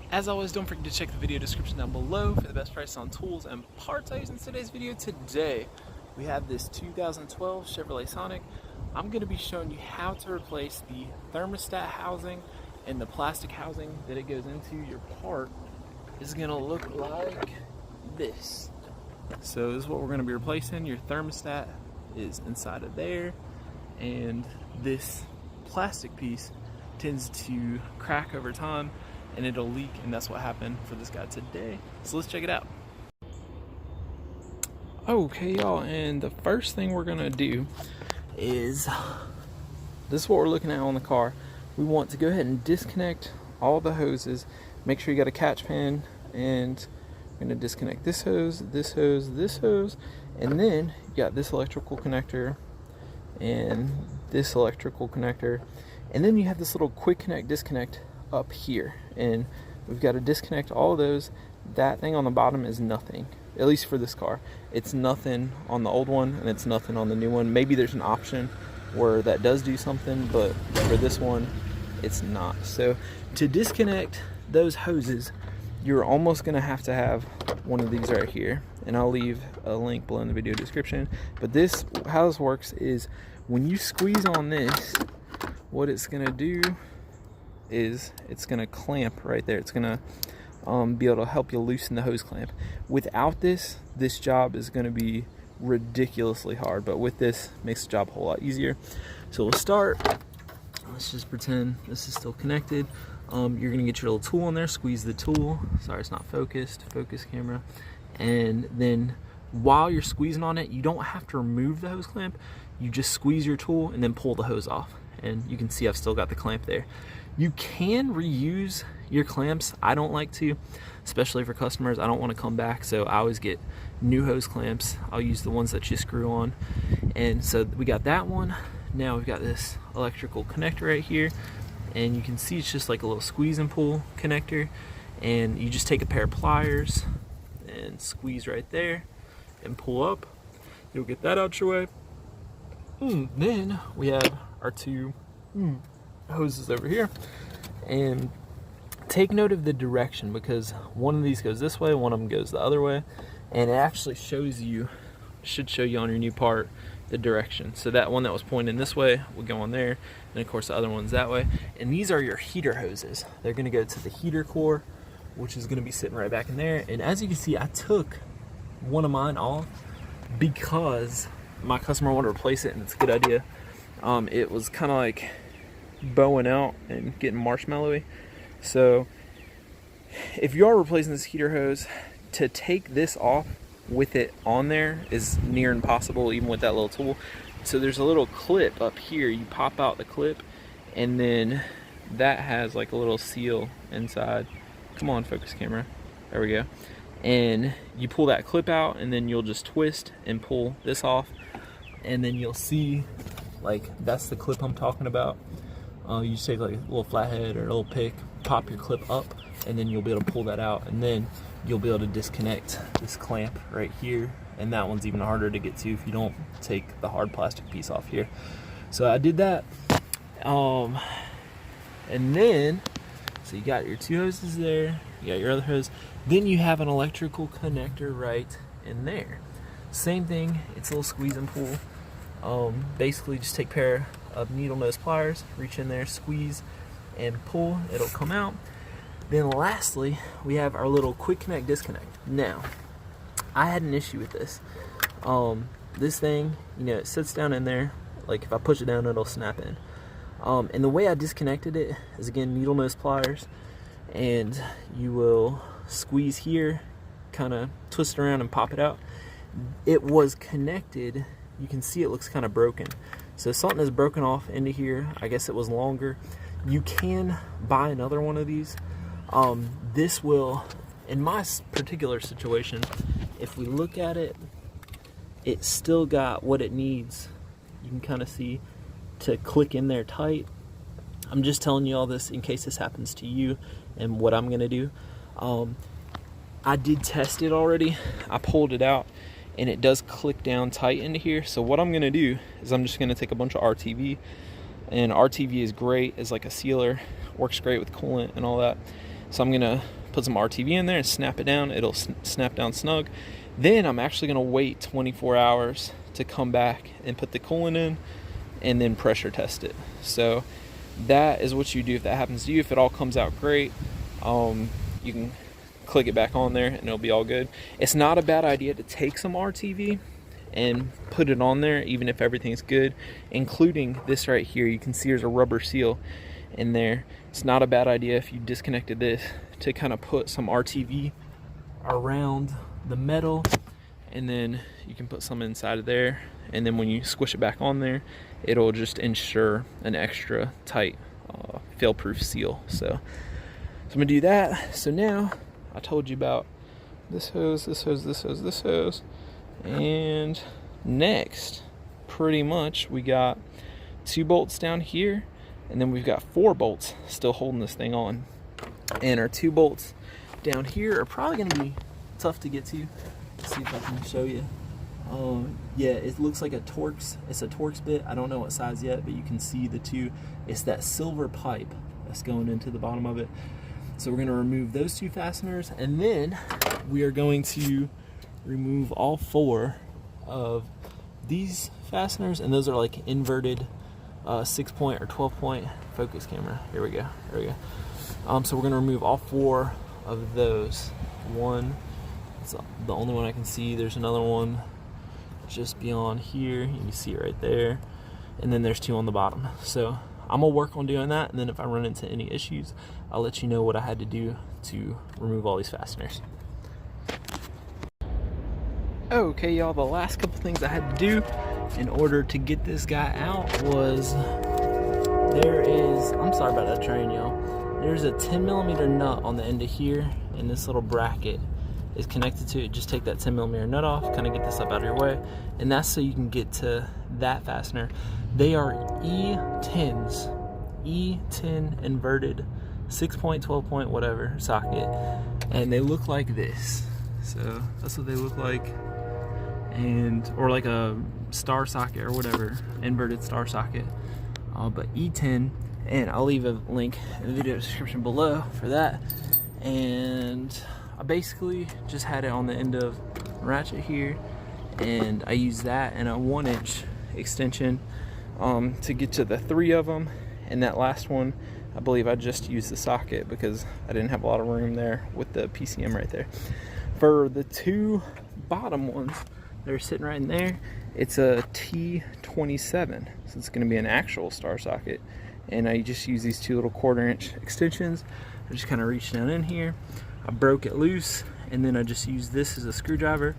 As always, don't forget to check the video description down below for the best price on tools and parts I use in today's video. Today, we have this 2012 Chevrolet Sonic. I'm going to be showing you how to replace the thermostat housing and the plastic housing that it goes into. Your part is going to look like this. So this is what we're going to be replacing. Your thermostat is inside of there, and this plastic piece tends to crack over time and it'll leak, and that's what happened for this guy today. So let's check it out. Okay, y'all, and the first thing we're gonna do is, this is what we're looking at on the car. We want to go ahead and disconnect all the hoses. Make sure you got a catch pan, and we're gonna disconnect this hose, this hose, this hose, and then you got this electrical connector and this electrical connector, and then you have this little quick connect disconnect up here, and we've got to disconnect all of those. That thing on the bottom is nothing, at least for this car. It's nothing on the old one, and it's nothing on the new one. Maybe there's an option where that does do something, but for this one it's not. So to disconnect those hoses, you're almost going to have one of these right here, and I'll leave a link below in the video description. But this, how this works is, when you squeeze on this, what it's going to do is it's going to clamp right there. It's going to be able to help you loosen the hose clamp. Without this job is going to be ridiculously hard, but with this, it makes the job a whole lot easier. So we'll start. Let's just pretend this is still connected. You're going to get your little tool in there, squeeze the tool. Sorry, it's not focused. Focus camera. And then while you're squeezing on it, you don't have to remove the hose clamp. You just squeeze your tool and then pull the hose off. And you can see I've still got the clamp there. You can reuse your clamps. I don't like to, especially for customers. I don't want to come back, so I always get new hose clamps. I'll use the ones that you screw on. And so we got that one. Now we've got this electrical connector right here, and you can see it's just like a little squeeze and pull connector, and you just take a pair of pliers and squeeze right there and pull up. You'll get that out your way. Then we have our two hoses over here, and take note of the direction, because one of these goes this way, one of them goes the other way, and it actually shows you, should show you on your new part, the direction. So that one that was pointing this way will go on there, and of course the other one's that way. And these are your heater hoses. They're going to go to the heater core, which is going to be sitting right back in there. And as you can see, I took one of mine off because my customer wanted to replace it, and it's a good idea. It was kind of like bowing out and getting marshmallowy. So if you are replacing this heater hose, to take this off with it on there is near impossible, even with that little tool. So there's a little clip up here. You pop out the clip, and then that has like a little seal inside. Come on, focus camera. There we go. And you pull that clip out, and then you'll just twist and pull this off, and then you'll see, like, that's the clip I'm talking about. You just take like a little flathead or a little pick, pop your clip up, and then you'll be able to pull that out, and then you'll be able to disconnect this clamp right here. And that one's even harder to get to if you don't take the hard plastic piece off here. So I did that. And then, so you got your two hoses there, you got your other hose, then you have an electrical connector right in there. Same thing, it's a little squeeze and pull. Basically just take a pair of needle nose pliers, reach in there, squeeze and pull, it'll come out. Then lastly, we have our little quick connect disconnect. Now, I had an issue with this. This thing, you know, it sits down in there, like if I push it down, it'll snap in. And the way I disconnected it is, again, needle nose pliers, and you will squeeze here, kind of twist it around and pop it out. It was connected, you can see it looks kind of broken. So something is broken off into here. I guess it was longer. You can buy another one of these. This will, in my particular situation, if we look at it, it's still got what it needs. You can kind of see to click in there tight. I'm just telling you all this in case this happens to you and what I'm gonna do. I did test it already. I pulled it out, and it does click down tight into here. So what I'm gonna do is I'm just gonna take a bunch of RTV, and RTV is great as like a sealer, works great with coolant and all that. So I'm gonna put some RTV in there and snap it down. It'll snap down snug. Then I'm actually gonna wait 24 hours to come back and put the coolant in and then pressure test it. So that is what you do if that happens to you. If it all comes out great, you can click it back on there and it'll be all good. It's not a bad idea to take some RTV and put it on there even if everything's good, including this right here. You can see there's a rubber seal in there. It's not a bad idea if you disconnected this to kind of put some RTV around the metal, and then you can put some inside of there, and then when you squish it back on there, it'll just ensure an extra tight fail-proof seal. So I'm gonna do that. So now I told you about this hose, this hose, this hose, this hose, and next pretty much we got 2 bolts down here, and then we've got 4 bolts still holding this thing on. And our 2 bolts down here are probably gonna be tough to get to. Let's see if I can show you. Yeah, it looks like it's a Torx bit. I don't know what size yet, but you can see the 2. It's that silver pipe that's going into the bottom of it. So we're gonna remove those 2 fasteners, and then we are going to remove all 4 of these fasteners, and those are like inverted 6-point or 12-point focus camera. Here we go. So we're gonna remove all 4 of those. One, it's the only one I can see. There's another one just beyond here. You can see it right there. And then there's 2 on the bottom. So I'm gonna work on doing that, and then if I run into any issues, I'll let you know what I had to do to remove all these fasteners. Okay, y'all, the last couple things I had to do in order to get this guy out was, I'm sorry about that train, y'all. There's a 10mm nut on the end of here, and this little bracket is connected to it. Just take that 10mm nut off, kind of get this up out of your way, and that's so you can get to that fastener. They are E10s, E10 inverted 6-point, 12-point, whatever socket, and they look like this. So that's what they look like, or like a star socket or whatever, inverted star socket, but E10. And I'll leave a link in the video description below for that. And I basically just had it on the end of a ratchet here, and I used that and a 1-inch extension to get to the 3 of them. And that last one, I believe I just used the socket because I didn't have a lot of room there with the PCM right there. For the 2 bottom ones, they're sitting right in there. It's a T27, so it's going to be an actual star socket. And I just use these 2 little 1/4-inch extensions. I just kind of reach down in here. I broke it loose, and then I just used this as a screwdriver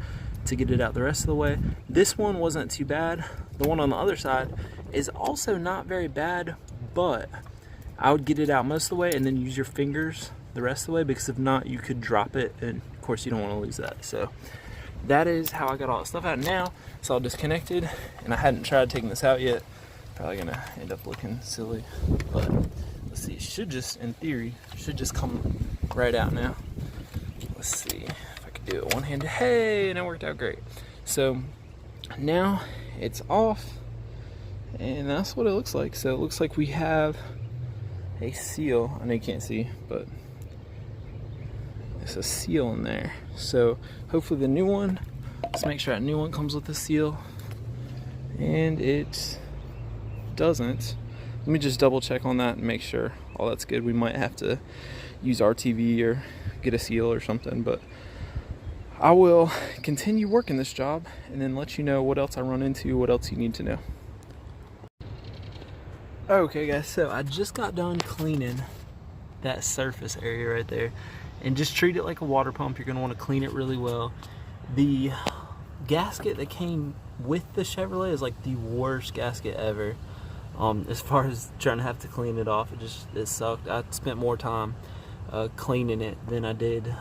to get it out the rest of the way. This one wasn't too bad. The one on the other side is also not very bad, but I would get it out most of the way and then use your fingers the rest of the way, because if not, you could drop it, and of course you don't want to lose that. So that is how I got all the stuff out. Now it's all disconnected, and I hadn't tried taking this out yet. Probably gonna end up looking silly, but let's see. It should just, in theory, should just come right out now. Let's see if I can do it one-handed. Hey, and it worked out great. So now it's off, and that's what it looks like. So it looks like we have a seal. I know you can't see, but there's a seal in there. So hopefully the new one, let's make sure that new one comes with a seal, and it doesn't. Let me just double check on that and make sure all that's good. We might have to use RTV or get a seal or something, but I will continue working this job and then let you know what else I run into, what else you need to know. Okay guys, so I just got done cleaning that surface area right there, and just treat it like a water pump. You're going to want to clean it really well. The gasket that came with the Chevrolet is like the worst gasket ever. As far as trying to have to clean it off, it sucked. I spent more time cleaning it than I did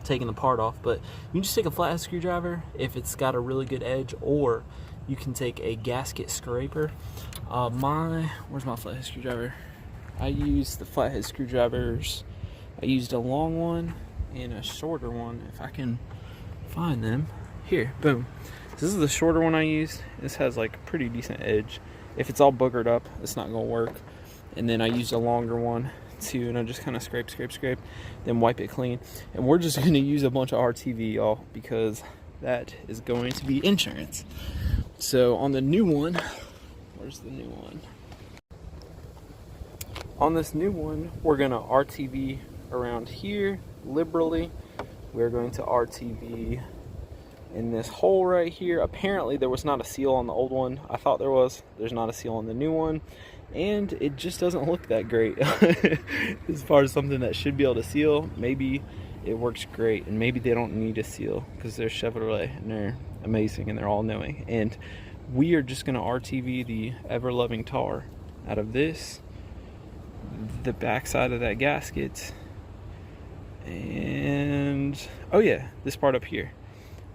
taking the part off. But you can just take a flathead screwdriver if it's got a really good edge, or you can take a gasket scraper. Where's my flathead screwdriver? I used the flathead screwdrivers. I used a long one and a shorter one, if I can find them. Here, boom. This is the shorter one I used. This has like a pretty decent edge. If it's all boogered up, it's not gonna work. And then I used a longer one too, and I just kind of scrape, then wipe it clean. And we're just going to use a bunch of RTV, y'all, because that is going to be insurance. So on the new one, where's the new one? On this new one, we're going to RTV around here liberally. We're going to RTV in this hole right here. Apparently there was not a seal on the old one. I thought there was. There's not a seal on the new one, and it just doesn't look that great. As far as something that should be able to seal, maybe it works great, and maybe they don't need a seal because they're Chevrolet and they're amazing and they're all knowing. And we are just going to RTV the ever-loving tar out of this, the backside of that gasket, and oh yeah, this part up here.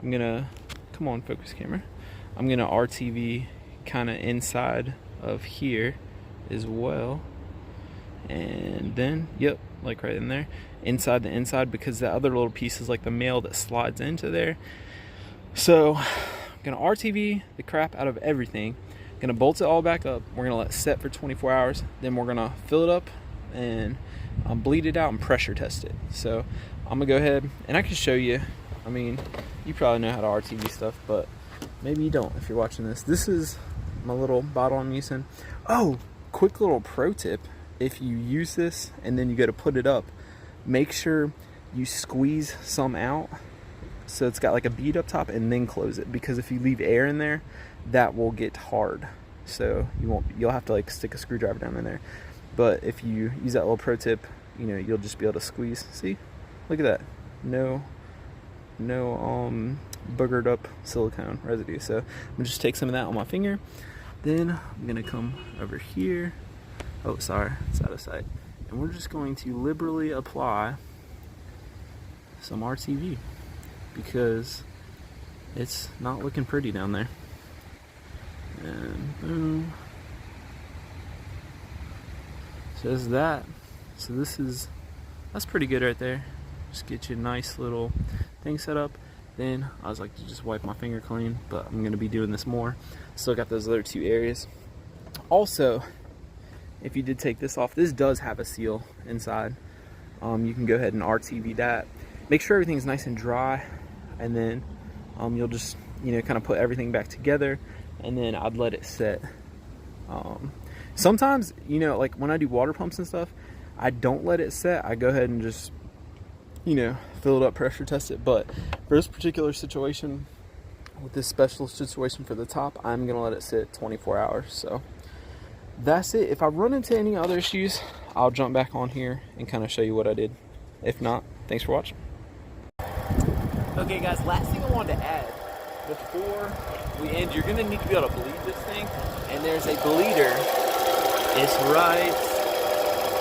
I'm gonna, come on, focus camera. I'm gonna RTV kind of inside of here as well, and then yep, like right in there, inside the inside, because the other little piece is like the male that slides into there. So I'm gonna RTV the crap out of everything, gonna bolt it all back up. We're gonna let it set for 24 hours, then we're gonna fill it up and bleed it out and pressure test it. So I'm gonna go ahead and I can show you. I mean, you probably know how to RTV stuff, but maybe you don't if you're watching this. This is my little bottle I'm using. Oh, quick little pro tip. If you use this and then you go to put it up, make sure you squeeze some out so it's got like a bead up top, and then close it, because if you leave air in there, that will get hard. So you'll have to like stick a screwdriver down in there. But if you use that little pro tip, you know, you'll just be able to squeeze. See? Look at that. No boogered up silicone residue. So I'm gonna just take some of that on my finger. Then I'm gonna come over here. Oh, sorry, it's out of sight. And we're just going to liberally apply some RTV, because it's not looking pretty down there. And boom. So there's that. So that's pretty good right there. Just get you a nice little thing set up. Then I was like to just wipe my finger clean, but I'm gonna be doing this more. Still got those other two areas. Also, if you did take this off, this does have a seal inside. You can go ahead and RTV that. Make sure everything's nice and dry, and then you'll just, you know, kind of put everything back together, and then I'd let it set. Sometimes, you know, like when I do water pumps and stuff, I don't let it set. I go ahead and just, you know, fill it up, pressure test it. But for this particular situation, with this special situation for the top, I'm gonna let it sit 24 hours. So that's it. If I run into any other issues, I'll jump back on here and kind of show you what I did. If not, thanks for watching. Okay guys, last thing I wanted to add before we end, you're gonna need to be able to bleed this thing, and there's a bleeder. It's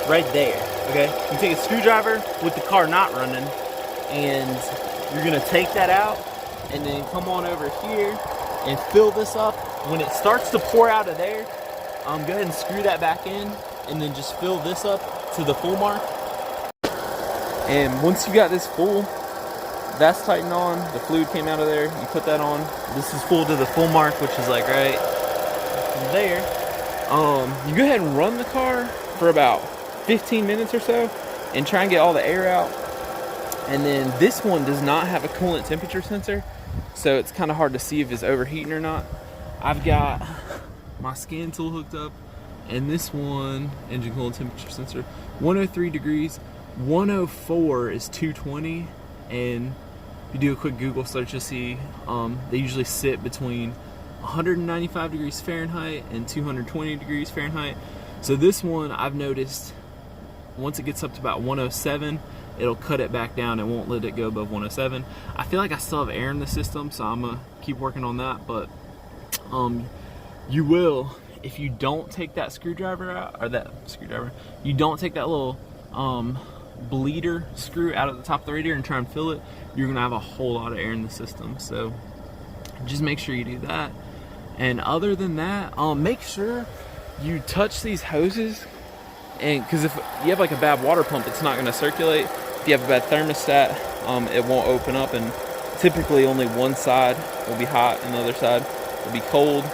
right there. Okay, you take a screwdriver with the car not running, and you're gonna take that out, and then come on over here and fill this up. When it starts to pour out of there, go ahead and screw that back in, and then just fill this up to the full mark. And once you got this full, that's tightened on, the fluid came out of there, you put that on. This is full to the full mark, which is like right there. You go ahead and run the car for about 15 minutes or so and try and get all the air out. And then this one does not have a coolant temperature sensor, so it's kind of hard to see if it's overheating or not. I've got my scan tool hooked up, and this one, engine coolant temperature sensor, 103 degrees, 104 is 220, and if you do a quick Google search, you'll see they usually sit between 195 degrees Fahrenheit and 220 degrees Fahrenheit. So this one, I've noticed, once it gets up to about 107, it'll cut it back down and won't let it go above 107. I feel like I still have air in the system, so I'm gonna keep working on that. But you will, if you don't take that screwdriver out, or you don't take that little bleeder screw out of the top of the radiator and try and fill it, you're gonna have a whole lot of air in the system. So just make sure you do that. And other than that, make sure you touch these hoses, and because if you have like a bad water pump, it's not going to circulate. If you have a bad thermostat, it won't open up, and typically only one side will be hot and the other side will be cold.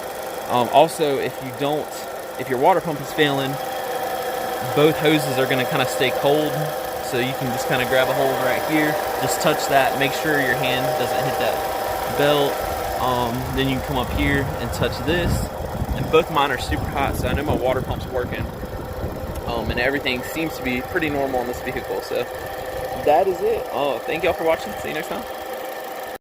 Also, if your water pump is failing, both hoses are going to kind of stay cold, so you can just kind of grab a hold right here, just touch that, make sure your hand doesn't hit that belt. Then you can come up here and touch this, and both mine are super hot, so I know my water pump's working, and everything seems to be pretty normal on this vehicle. So that is it. Thank y'all for watching. See you next time.